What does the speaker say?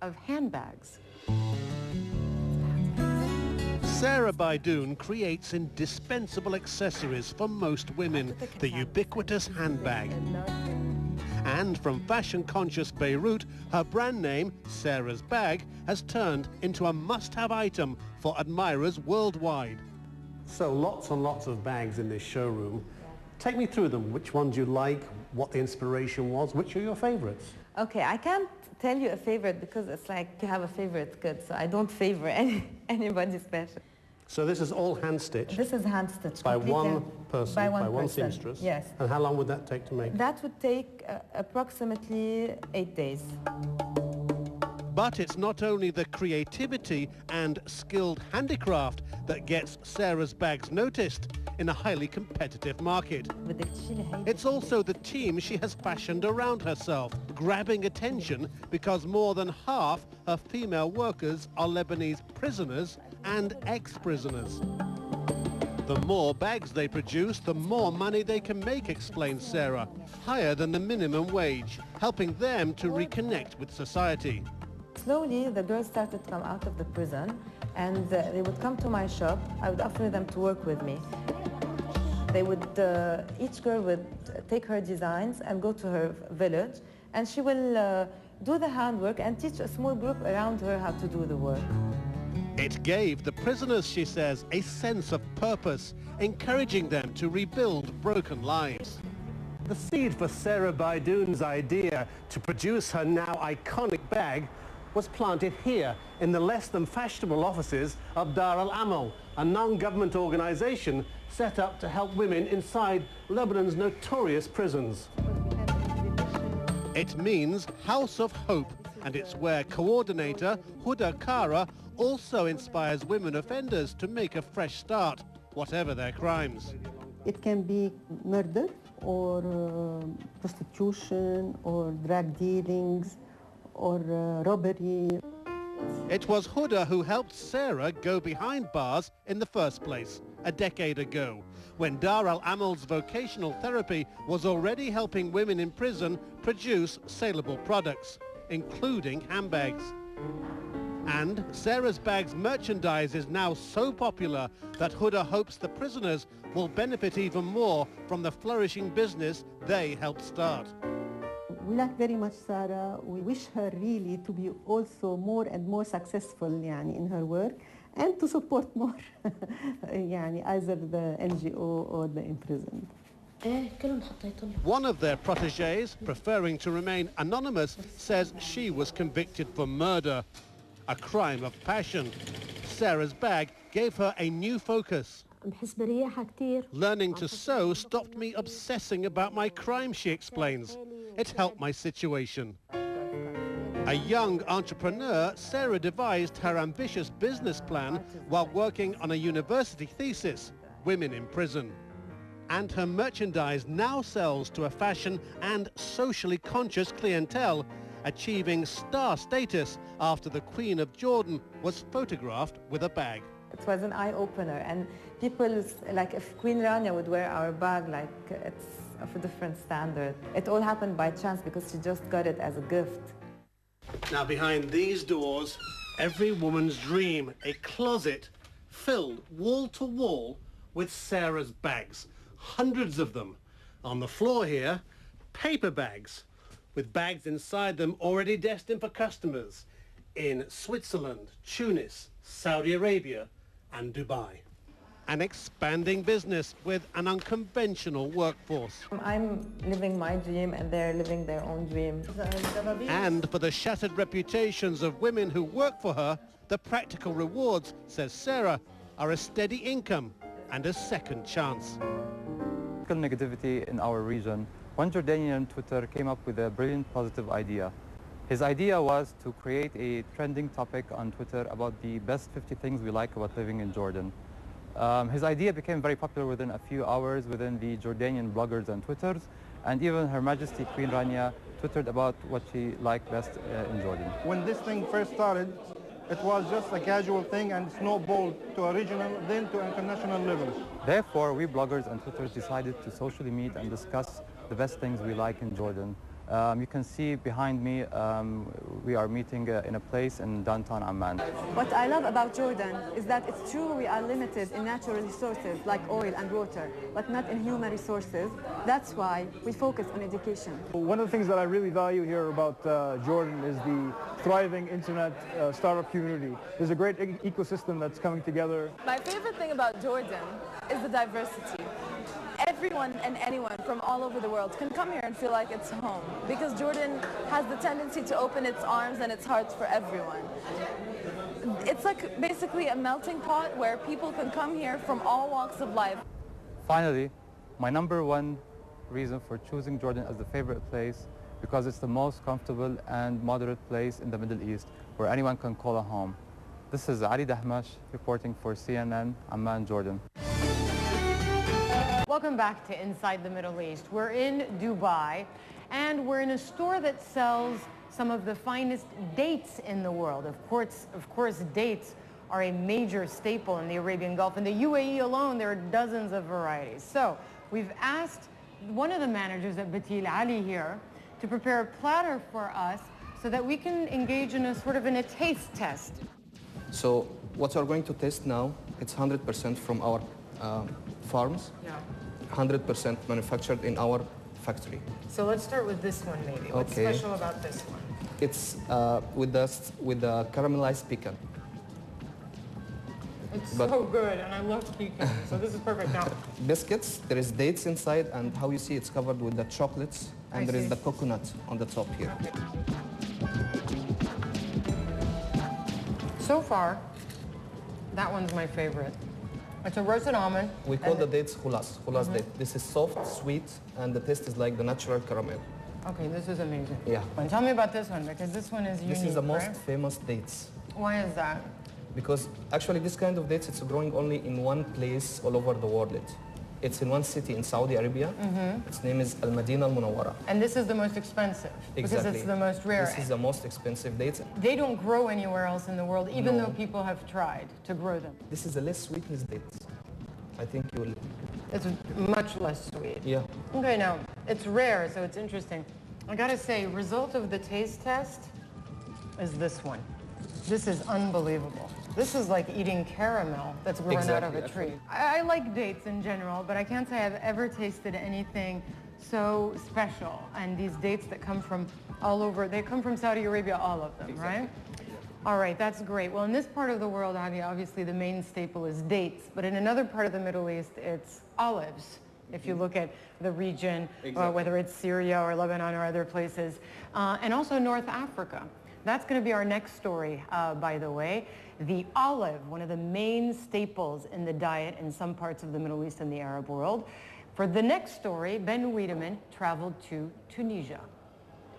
of handbags. Sarah Baidoun creates indispensable accessories for most women, the ubiquitous handbag. And from fashion-conscious Beirut, her brand name, Sarah's Bag, has turned into a must-have item for admirers worldwide. So lots and lots of bags in this showroom. Take me through them. Which ones you like, what the inspiration was, which are your favorites? Okay, I can't tell you a favorite because it's like you have a favorite good, so I don't favor anybody special. So this is all hand-stitched? This is hand-stitched. By one person, by one seamstress? Yes. And how long would that take to make? That would take approximately 8 days. But it's not only the creativity and skilled handicraft that gets Sarah's bags noticed in a highly competitive market. It's also the team she has fashioned around herself, grabbing attention because more than half her female workers are Lebanese prisoners and ex-prisoners. The more bags they produce, the more money they can make, explains Sarah, higher than the minimum wage, helping them to reconnect with society. Slowly, the girls started to come out of the prison, and they would come to my shop. I would offer them to work with me. They would, each girl would take her designs and go to her village, and she will do the handwork and teach a small group around her how to do the work. It gave the prisoners, she says, a sense of purpose, encouraging them to rebuild broken lives. The seed for Sarah Baidoun's idea to produce her now iconic bag was planted here in the less than fashionable offices of Dar al-Amal, a non-government organization set up to help women inside Lebanon's notorious prisons. It means House of Hope, and it's where coordinator Huda Kara also inspires women offenders to make a fresh start, whatever their crimes. It can be murder or prostitution or drug dealings or robbery. It was Huda who helped Sarah go behind bars in the first place, a decade ago, when Dar al-Amal's vocational therapy was already helping women in prison produce saleable products, including handbags. And Sarah's Bags merchandise is now so popular that Huda hopes the prisoners will benefit even more from the flourishing business they helped start. We like very much Sarah. We wish her really to be also more and more successful in her work and to support more either the NGO or the imprisoned. One of their protégés, preferring to remain anonymous, says she was convicted for murder, a crime of passion. Sarah's Bag gave her a new focus. Learning to sew stopped me obsessing about my crime, she explains. It helped my situation. A young entrepreneur, Sarah devised her ambitious business plan while working on a university thesis, Women in Prison. And her merchandise now sells to a fashion and socially conscious clientele, achieving star status after the Queen of Jordan was photographed with a bag. It was an eye-opener, and people, like if Queen Rania would wear our bag, it's of a different standard. It all happened by chance because she just got it as a gift. Now behind these doors, every woman's dream, a closet filled wall to wall with Sarah's bags. Hundreds of them. On the floor here, paper bags, with bags inside them already destined for customers in Switzerland, Tunis, Saudi Arabia and Dubai. An expanding business with an unconventional workforce. I'm living my dream and they're living their own dream. And for the shattered reputations of women who work for her, the practical rewards, says Sarah, are a steady income and a second chance. Negativity in our region, one Jordanian Twitter came up with a brilliant positive idea. His idea was to create a trending topic on Twitter about the best 50 things we like about living in Jordan. His idea became very popular within a few hours within the Jordanian bloggers and Twitters, and even Her Majesty Queen Rania twittered about what she liked best in Jordan. When this thing first started, it was just a casual thing and snowballed to a regional, then to international level. Therefore, we bloggers and Twitters decided to socially meet and discuss the best things we like in Jordan You can see behind me, we are meeting in a place in downtown Amman. What I love about Jordan is that it's true we are limited in natural resources like oil and water, but not in human resources. That's why we focus on education. One of the things that I really value here about Jordan is the thriving internet startup community. There's a great ecosystem that's coming together. My favorite thing about Jordan is the diversity. Everyone and anyone from all over the world can come here and feel like it's home because Jordan has the tendency to open its arms and its hearts for everyone. It's like basically a melting pot where people can come here from all walks of life. Finally, my #1 reason for choosing Jordan as the favorite place because it's the most comfortable and moderate place in the Middle East where anyone can call a home. This is Ali Dahmash reporting for CNN, Amman, Jordan. Welcome back to Inside the Middle East. We're in Dubai, and we're in a store that sells some of the finest dates in the world. Of course, dates are a major staple in the Arabian Gulf. In the UAE alone, there are dozens of varieties. So we've asked one of the managers at Batil, Ali here, to prepare a platter for us so that we can engage in a sort of a taste test. So what we're going to test now, it's 100% from our farms. Yeah. 100% manufactured in our factory. So let's start with this one maybe. What's special about this one? It's with the caramelized pecan. It's so good, and I love pecan, so this is perfect now. Biscuits, there is dates inside, and how you see it's covered with the chocolates, and there is the coconut on the top here. Okay. So far, that one's my favorite. It's a roasted almond. We call the dates khulas date. This is soft, sweet, and the taste is like the natural caramel. Okay, this is amazing. Yeah. And tell me about this one, because this one is unique, This is the most right? famous dates. Why is that? Because actually this kind of dates, it's growing only in one place all over the world. It's in one city in Saudi Arabia. Its name is Al-Madinah Al-Munawwara. And this is the most expensive. Exactly. Because it's the most rare. This is the most expensive dates. They don't grow anywhere else in the world, even though people have tried to grow them. This is a less sweetness dates. I think you will... It's much less sweet. Yeah. Okay, now, it's rare, so it's interesting. I gotta say, result of the taste test is this one. This is unbelievable. This is like eating caramel that's grown out of a tree. I like dates in general, but I can't say I've ever tasted anything so special. And these dates that come from all over, they come from Saudi Arabia, all of them, right? All right, that's great. Well, in this part of the world, obviously the main staple is dates, but in another part of the Middle East, it's olives. If you look at the region, whether it's Syria or Lebanon or other places, and also North Africa. That's going to be our next story, by the way. The olive, one of the main staples in the diet in some parts of the Middle East and the Arab world. For the next story, Ben Wiedemann traveled to Tunisia.